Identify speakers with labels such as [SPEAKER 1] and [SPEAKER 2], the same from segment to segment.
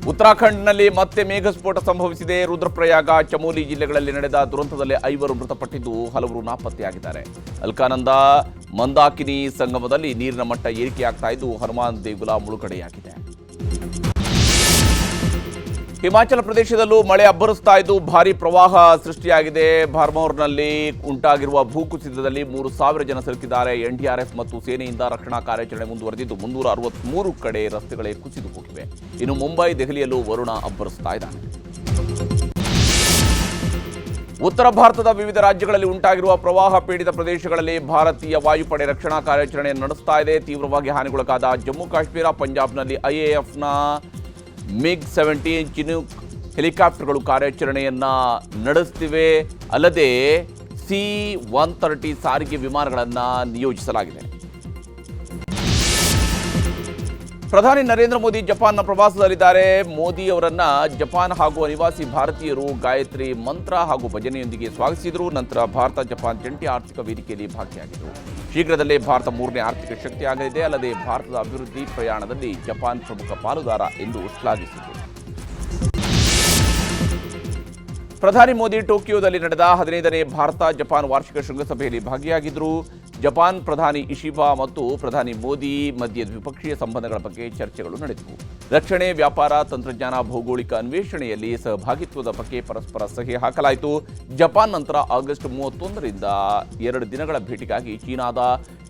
[SPEAKER 1] ಉತ್ತರಾಖಂಡ್ನಲ್ಲಿ ಮತ್ತೆ ಮೇಘಸ್ಫೋಟ ಸಂಭವಿಸಿದೆ. ರುದ್ರಪ್ರಯಾಗ, ಚಮೋಲಿ ಜಿಲ್ಲೆಗಳಲ್ಲಿ ನಡೆದ ದುರಂತದಲ್ಲಿ 5 ಮೃತಪಟ್ಟಿದ್ದು ಹಲವರು ನಾಪತ್ತೆಯಾಗಿದ್ದಾರೆ. ಅಲ್ಕಾನಂದ ಮಂದಾಕಿನಿ ಸಂಗಮದಲ್ಲಿ ನೀರಿನ ಮಟ್ಟ ಏರಿಕೆಯಾಗ್ತಾ ಇದ್ದು ಹನುಮಾನ್ ದೇಗುಲ ಮುಳುಗಡೆಯಾಗಿದೆ. ಹಿಮಾಚಲ ಪ್ರದೇಶದಲ್ಲೂ ಮಳೆ ಅಬ್ಬರಿಸ್ತಾ ಇದ್ದು ಭಾರೀ ಪ್ರವಾಹ ಸೃಷ್ಟಿಯಾಗಿದೆ. ಬಾರ್ಮೌರ್ನಲ್ಲಿ ಉಂಟಾಗಿರುವ ಭೂಕುಸಿತದಲ್ಲಿ 3,000 ಜನ ಸಿಲುಕಿದ್ದಾರೆ. ಎನ್ಡಿಆರ್ಎಫ್ ಮತ್ತು ಸೇನೆಯಿಂದ ರಕ್ಷಣಾ ಕಾರ್ಯಾಚರಣೆ ಮುಂದುವರೆದಿದ್ದು 363 ಕಡೆ ರಸ್ತೆಗಳೇ ಕುಸಿದು ಹೋಗಿವೆ. ಇನ್ನು ಮುಂಬೈ, ದೆಹಲಿಯಲ್ಲೂ ವರುಣ ಅಬ್ಬರಿಸ್ತಾ ಇದ್ದಾನೆ. ಉತ್ತರ ಭಾರತದ ವಿವಿಧ ರಾಜ್ಯಗಳಲ್ಲಿ ಉಂಟಾಗಿರುವ ಪ್ರವಾಹ ಪೀಡಿತ ಪ್ರದೇಶಗಳಲ್ಲಿ ಭಾರತೀಯ ವಾಯುಪಡೆ ರಕ್ಷಣಾ ಕಾರ್ಯಾಚರಣೆಯನ್ನು ನಡೆಸ್ತಾ ಇದೆ. ತೀವ್ರವಾಗಿ ಹಾನಿಗೊಳಗಾದ ಜಮ್ಮು ಕಾಶ್ಮೀರ, ಪಂಜಾಬ್ನಲ್ಲಿ ಐಎಎಫ್ನ MiG-17 ಚಿನೂಕ್ ಹೆಲಿಕಾಪ್ಟರ್ಗಳು ಕಾರ್ಯಾಚರಣೆಯನ್ನು ನಡೆಸುತ್ತಿವೆ. ಅಲ್ಲದೆ C-130 ಸಾರಿಗೆ ವಿಮಾನಗಳನ್ನು ನಿಯೋಜಿಸಲಾಗಿದೆ. ಪ್ರಧಾನಿ ನರೇಂದ್ರ ಮೋದಿ ಜಪಾನ್ನ ಪ್ರವಾಸದಲ್ಲಿದ್ದಾರೆ. ಮೋದಿ ಅವರನ್ನ ಜಪಾನ್ ಹಾಗೂ ಅನಿವಾಸಿ ಭಾರತೀಯರು ಗಾಯತ್ರಿ ಮಂತ್ರ ಹಾಗೂ ಭಜನೆಯೊಂದಿಗೆ ಸ್ವಾಗತಿಸಿದರು. ನಂತರ ಭಾರತ ಜಪಾನ್ ಜಂಟಿ ಆರ್ಥಿಕ ವೇದಿಕೆಯಲ್ಲಿ ಭಾಗಿಯಾಗಿದ್ದರು. ಶೀಘ್ರದಲ್ಲೇ ಭಾರತ 3ನೇ ಆರ್ಥಿಕ ಶಕ್ತಿಯಾಗಲಿದೆ. ಅಲ್ಲದೆ ಭಾರತದ ಅಭಿವೃದ್ಧಿ ಪ್ರಯಾಣದಲ್ಲಿ ಜಪಾನ್ ಪ್ರಮುಖ ಪಾಲುದಾರ ಎಂದು ಶ್ಲಾಘಿಸಿದರು. ಪ್ರಧಾನಿ ಮೋದಿ ಟೋಕಿಯೋದಲ್ಲಿ ನಡೆದ 15ನೇ ಭಾರತ ಜಪಾನ್ ವಾರ್ಷಿಕ ಶೃಂಗಸಭೆಯಲ್ಲಿ ಭಾಗಿಯಾಗಿದ್ದರು. ಜಪಾನ್ ಪ್ರಧಾನಿ ಇಶಿಬಾ ಮತ್ತು ಪ್ರಧಾನಿ ಮೋದಿ ಮಧ್ಯೆ ದ್ವಿಪಕ್ಷೀಯ ಸಂಬಂಧಗಳ ಬಗ್ಗೆ ಚರ್ಚೆಗಳು ನಡೆದವು. ರಕ್ಷಣೆ, ವ್ಯಾಪಾರ, ತಂತ್ರಜ್ಞಾನ, ಭೌಗೋಳಿಕ ಅನ್ವೇಷಣೆಯಲ್ಲಿ ಸಹಭಾಗಿತ್ವದ ಬಗ್ಗೆ ಪರಸ್ಪರ ಸಹಿ ಹಾಕಲಾಯಿತು. ಜಪಾನ್ ನಂತರ ಆಗಸ್ಟ್ 31ರಿಂದ 2 ದಿನಗಳ ಭೇಟಿಗಾಗಿ ಚೀನಾದ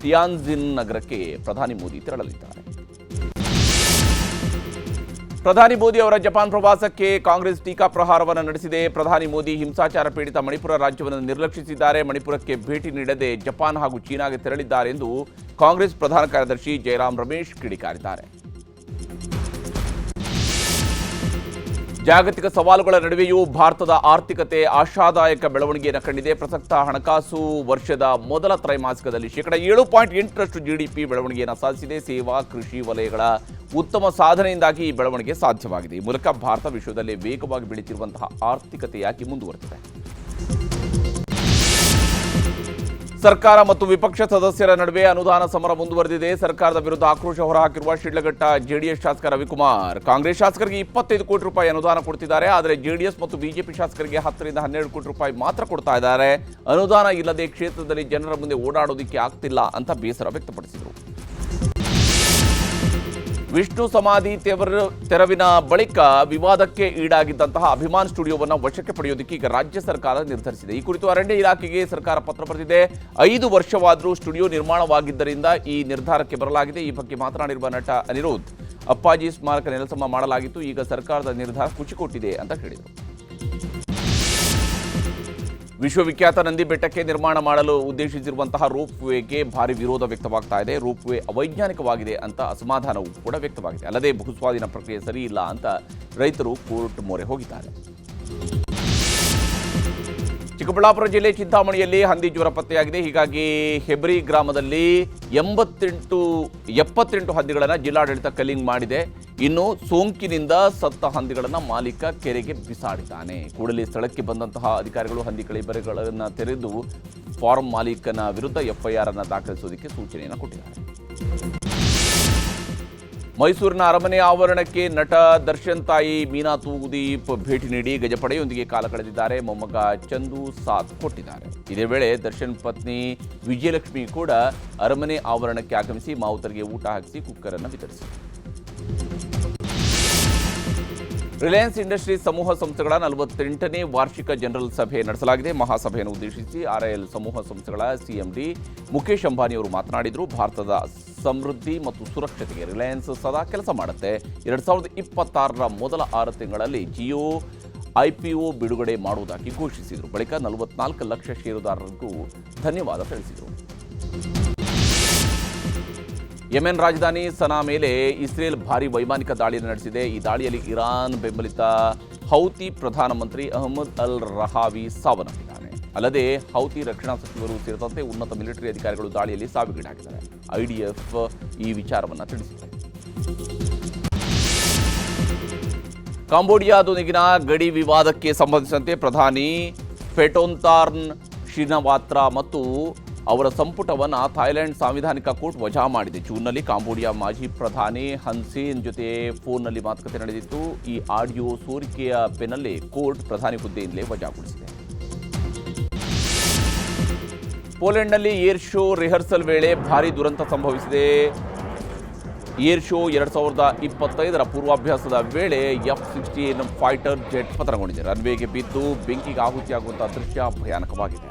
[SPEAKER 1] ಟಿಯಾನ್ಜಿನ್ ನಗರಕ್ಕೆ ಪ್ರಧಾನಿ ಮೋದಿ ತೆರಳಲಿದ್ದಾರೆ. ಪ್ರಧಾನಿ ಮೋದಿ ಅವರ ಜಪಾನ್ ಪ್ರವಾಸಕ್ಕೆ ಕಾಂಗ್ರೆಸ್ ಟೀಕಾ ಪ್ರಹಾರವನ್ನು ನಡೆಸಿದೆ. ಪ್ರಧಾನಿ ಮೋದಿ ಹಿಂಸಾಚಾರ ಪೀಡಿತ ಮಣಿಪುರ ರಾಜ್ಯವನ್ನು ನಿರ್ಲಕ್ಷಿಸಿದ್ದಾರೆ. ಮಣಿಪುರಕ್ಕೆ ಭೇಟಿ ನೀಡದೆ ಜಪಾನ್ ಹಾಗೂ ಚೀನಾಗೆ ತೆರಳಿದ್ದಾರೆ ಎಂದು ಕಾಂಗ್ರೆಸ್ ಪ್ರಧಾನ ಕಾರ್ಯದರ್ಶಿ ಜಯರಾಮ್ ರಮೇಶ್ ಕಿಡಿಕಾರಿದ್ದಾರೆ. ಜಾಗತಿಕ ಸವಾಲುಗಳ ನಡುವೆಯೂ ಭಾರತದ ಆರ್ಥಿಕತೆ ಆಶಾದಾಯಕ ಬೆಳವಣಿಗೆಯನ್ನು ಕಂಡಿದೆ. ಪ್ರಸಕ್ತ ಹಣಕಾಸು ವರ್ಷದ ಮೊದಲ ತ್ರೈಮಾಸಿಕದಲ್ಲಿ 7.8% GDP ಬೆಳವಣಿಗೆಯನ್ನು ಸಾಧಿಸಿದೆ. ಸೇವಾ, ಕೃಷಿ ವಲಯಗಳ ಉತ್ತಮ ಸಾಧನೆಯಿಂದಾಗಿ ಈ ಬೆಳವಣಿಗೆ ಸಾಧ್ಯವಾಗಿದೆ. ಈ ಮೂಲಕ ಭಾರತ ವಿಶ್ವದಲ್ಲೇ ವೇಗವಾಗಿ ಬೆಳೆಯುತ್ತಿರುವಂತಹ ಆರ್ಥಿಕತೆಯಾಗಿ ಮುಂದುವರೆದಿದೆ. ಸರ್ಕಾರ ಮತ್ತು ವಿಪಕ್ಷ ಸದಸ್ಯರ ನಡುವೆ ಅನುದಾನ ಸಮರ ಮುಂದುವರೆದಿದೆ. ಸರ್ಕಾರದ ವಿರುದ್ಧ ಆಕ್ರೋಶ ಹೊರಹಾಕಿರುವ ಶಿಡ್ಲಘಟ್ಟ ಜೆಡಿಎಸ್ ಶಾಸಕ ರವಿಕುಮಾರ್ ಕಾಂಗ್ರೆಸ್ ಶಾಸಕರಿಗೆ 25 ಕೋಟಿ ರೂಪಾಯಿ ಅನುದಾನ ಕೊಡ್ತಿದ್ದಾರೆ. ಆದರೆ ಜೆಡಿಎಸ್ ಮತ್ತು ಬಿಜೆಪಿ ಶಾಸಕರಿಗೆ 10 ರಿಂದ 12 ಕೋಟಿ ರೂಪಾಯಿ ಮಾತ್ರ ಕೊಡ್ತಾ ಇದ್ದಾರೆ. ಅನುದಾನ ಇಲ್ಲದೆ ಕ್ಷೇತ್ರದಲ್ಲಿ ಜನರ ಮುಂದೆ ಓಡಾಡೋದಕ್ಕೆ ಆಗ್ತಿಲ್ಲ ಅಂತ ಬೇಸರ ವ್ಯಕ್ತಪಡಿಸಿದರು. ವಿಷ್ಣು ಸಮಾಧಿ ತೆರವಿನ ಬಳಿಕ ವಿವಾದಕ್ಕೆ ಈಡಾಗಿದ್ದಂತಹ ಅಭಿಮಾನ್ ಸ್ಟುಡಿಯೋವನ್ನು ವಶಕ್ಕೆ ಪಡೆಯೋದಕ್ಕೆ ಈಗ ರಾಜ್ಯ ಸರ್ಕಾರ ನಿರ್ಧರಿಸಿದೆ. ಈ ಕುರಿತು ಅರಣ್ಯ ಇಲಾಖೆಗೆ ಸರ್ಕಾರ ಪತ್ರ ಬರೆದಿದೆ. 5 ವರ್ಷವಾದರೂ ಸ್ಟುಡಿಯೋ ನಿರ್ಮಾಣವಾಗಿದ್ದರಿಂದ ಈ ನಿರ್ಧಾರಕ್ಕೆ ಬರಲಾಗಿದೆ. ಈ ಬಗ್ಗೆ ಮಾತನಾಡಿರುವ ನಟ ಅನಿರುದ್ಧ್, ಅಪ್ಪಾಜಿ ಸ್ಮಾರಕ ನೆಲಸಮ ಮಾಡಲಾಗಿತ್ತು, ಈಗ ಸರ್ಕಾರದ ನಿರ್ಧಾರ ಖುಷಿ ಅಂತ ಹೇಳಿದರು. ವಿಶ್ವವಿಖ್ಯಾತ ನಂದಿ ಬೆಟ್ಟಕ್ಕೆ ನಿರ್ಮಾಣ ಮಾಡಲು ಉದ್ದೇಶಿಸಿರುವಂತಹ ರೋಪ್ ವೇಗೆ ಭಾರಿ ವಿರೋಧ ವ್ಯಕ್ತವಾಗ್ತಾ ಇದೆ. ರೋಪ್ ವೇ ಅವೈಜ್ಞಾನಿಕವಾಗಿದೆ ಅಂತ ಅಸಮಾಧಾನವೂ ಕೂಡ ವ್ಯಕ್ತವಾಗಿದೆ. ಅಲ್ಲದೆ ಭೂಸ್ವಾಧೀನ ಪ್ರಕ್ರಿಯೆ ಸರಿ ಇಲ್ಲ ಅಂತ ರೈತರು ಕೋರ್ಟ್ ಮೊರೆ ಹೋಗಿದ್ದಾರೆ. ಚಿಕ್ಕಬಳ್ಳಾಪುರ ಜಿಲ್ಲೆ ಚಿಂತಾಮಣಿಯಲ್ಲಿ ಹಂದಿ ಜ್ವರ ಪತ್ತೆಯಾಗಿದೆ. ಹೀಗಾಗಿ ಹೆಬ್ರಿ ಗ್ರಾಮದಲ್ಲಿ 78 ಹಂದಿಗಳನ್ನು ಜಿಲ್ಲಾಡಳಿತ ಕಲ್ಲಿಂಗ್ ಮಾಡಿದೆ. ಇನ್ನು ಸೋಂಕಿನಿಂದ ಸತ್ತ ಹಂದಿಗಳನ್ನು ಮಾಲೀಕ ಕೆರೆಗೆ ಬಿಸಾಡಿದ್ದಾನೆ. ಕೂಡಲೇ ಸ್ಥಳಕ್ಕೆ ಬಂದಂತಹ ಅಧಿಕಾರಿಗಳು ಹಂದಿ ಕಳಿಬರಿಗಳನ್ನು ತೆರೆದು ಫಾರ್ಮ್ ಮಾಲೀಕನ ವಿರುದ್ಧ FIR ಅನ್ನು ದಾಖಲಿಸುವುದಕ್ಕೆ ಸೂಚನೆಯನ್ನು ಕೊಟ್ಟಿದ್ದಾರೆ. ಮೈಸೂರಿನ ಅರಮನೆ ಆವರಣಕ್ಕೆ ನಟ ದರ್ಶನ್ ತಾಯಿ ಮೀನಾ ತೂಗುದೀಪ್ ಭೇಟಿ ನೀಡಿ ಗಜಪಡೆಯೊಂದಿಗೆ ಕಾಲ ಕಳೆದಿದ್ದಾರೆ. ಮೊಮ್ಮಗ ಚಂದು ಸಾಥ್ ಕೊಟ್ಟಿದ್ದಾರೆ. ಇದೇ ವೇಳೆ ದರ್ಶನ್ ಪತ್ನಿ ವಿಜಯಲಕ್ಷ್ಮಿ ಕೂಡ ಅರಮನೆ ಆವರಣಕ್ಕೆ ಆಗಮಿಸಿ ಮಾವುತರಿಗೆ ಊಟ ಹಾಕಿಸಿ ಕುಕ್ಕರ್ ಅನ್ನು ವಿತರಿಸಿದರು. ರಿಲಯನ್ಸ್ ಇಂಡಸ್ಟ್ರೀಸ್ ಸಮೂಹ ಸಂಸ್ಥೆಗಳ 48ನೇ ವಾರ್ಷಿಕ ಜನರಲ್ ಸಭೆ ನಡೆಸಲಾಗಿದೆ. ಮಹಾಸಭೆಯನ್ನು ಉದ್ದೇಶಿಸಿ RIL ಸಮೂಹ ಸಂಸ್ಥೆಗಳ CMD ಮುಖೇಶ್ ಅಂಬಾನಿ ಅವರು ಮಾತನಾಡಿದರು. ಭಾರತದ ಸಮೃದ್ಧಿ ಮತ್ತು ಸುರಕ್ಷತೆಗೆ ರಿಲಯನ್ಸ್ ಸದಾ ಕೆಲಸ ಮಾಡುತ್ತೆ. 2026ರ ಮೊದಲ 6 ತಿಂಗಳಲ್ಲಿ ಜಿಯೋ IPO ಬಿಡುಗಡೆ ಮಾಡುವುದಾಗಿ ಘೋಷಿಸಿದರು. ಬಳಿಕ 44 ಲಕ್ಷ ಷೇರುದಾರರಿಗೂ ಧನ್ಯವಾದ ತಿಳಿಸಿದರು. ಯೆಮೆನ್ ರಾಜಧಾನಿ ಸನಾ ಮೇಲೆ ಇಸ್ರೇಲ್ ಭಾರೀ ವೈಮಾನಿಕ ದಾಳಿಯನ್ನು ನಡೆಸಿದೆ. ಈ ದಾಳಿಯಲ್ಲಿ ಇರಾನ್ ಬೆಂಬಲಿತ ಹೌತಿ ಪ್ರಧಾನಮಂತ್ರಿ ಅಹ್ಮದ್ ಅಲ್ ರಹಾವಿ ಸಾವನ್ನಪ್ಪಿದ್ದಾನೆ. ಅಲ್ಲದೆ ಹೌತಿ ರಕ್ಷಣಾ ಸಚಿವರು ಸೇರಿದಂತೆ ಉನ್ನತ ಮಿಲಿಟರಿ ಅಧಿಕಾರಿಗಳು ದಾಳಿಯಲ್ಲಿ ಸಾವಿಗೀಡಾಗಿದ್ದಾರೆ. IDF ಈ ವಿಚಾರವನ್ನು ತಿಳಿಸಿದೆ. ಕಾಂಬೋಡಿಯಾದೊಂದಿಗಿನ ಗಡಿ ವಿವಾದಕ್ಕೆ ಸಂಬಂಧಿಸಿದಂತೆ ಪ್ರಧಾನಿ ಫೆಟೋಂತಾರ್ನ್ ಶಿನವಾತ್ರ ಮತ್ತು ಅವರ ಸಂಪುಟವನ್ನು ಥಾಯ್ಲೆಂಡ್ ಸಾಂವಿಧಾನಿಕ ಕೋರ್ಟ್ ವಜಾ ಮಾಡಿದೆ. ಜೂನ್ನಲ್ಲಿ ಕಾಂಬೋಡಿಯಾ ಮಾಜಿ ಪ್ರಧಾನಿ ಹನ್ ಸೇನ್ ಜೊತೆ ಫೋನ್ನಲ್ಲಿ ಮಾತುಕತೆ ನಡೆದಿತ್ತು. ಈ ಆಡಿಯೋ ಸೋರಿಕೆಯ ಬೆನ್ನಲ್ಲೇ ಕೋರ್ಟ್ ಪ್ರಧಾನಿ ಹುದ್ದೆಯಿಂದಲೇ ವಜಾಗೊಳಿಸಿದೆ. ಪೋಲೆಂಡ್ನಲ್ಲಿ ಏರ್ ಶೋ ರಿಹರ್ಸಲ್ ವೇಳೆ ಭಾರೀ ದುರಂತ ಸಂಭವಿಸಿದೆ. ಏರ್ ಶೋ 2025ರ ಪೂರ್ವಾಭ್ಯಾಸದ ವೇಳೆ F-16 ಫೈಟರ್ ಜೆಟ್ ಪತನಗೊಂಡಿದೆ. ರನ್ವೇಗೆ ಬಿದ್ದು ಬೆಂಕಿಗೆ ಆಹುತಿಯಾಗುವಂತಹ ದೃಶ್ಯ ಭಯಾನಕವಾಗಿದೆ.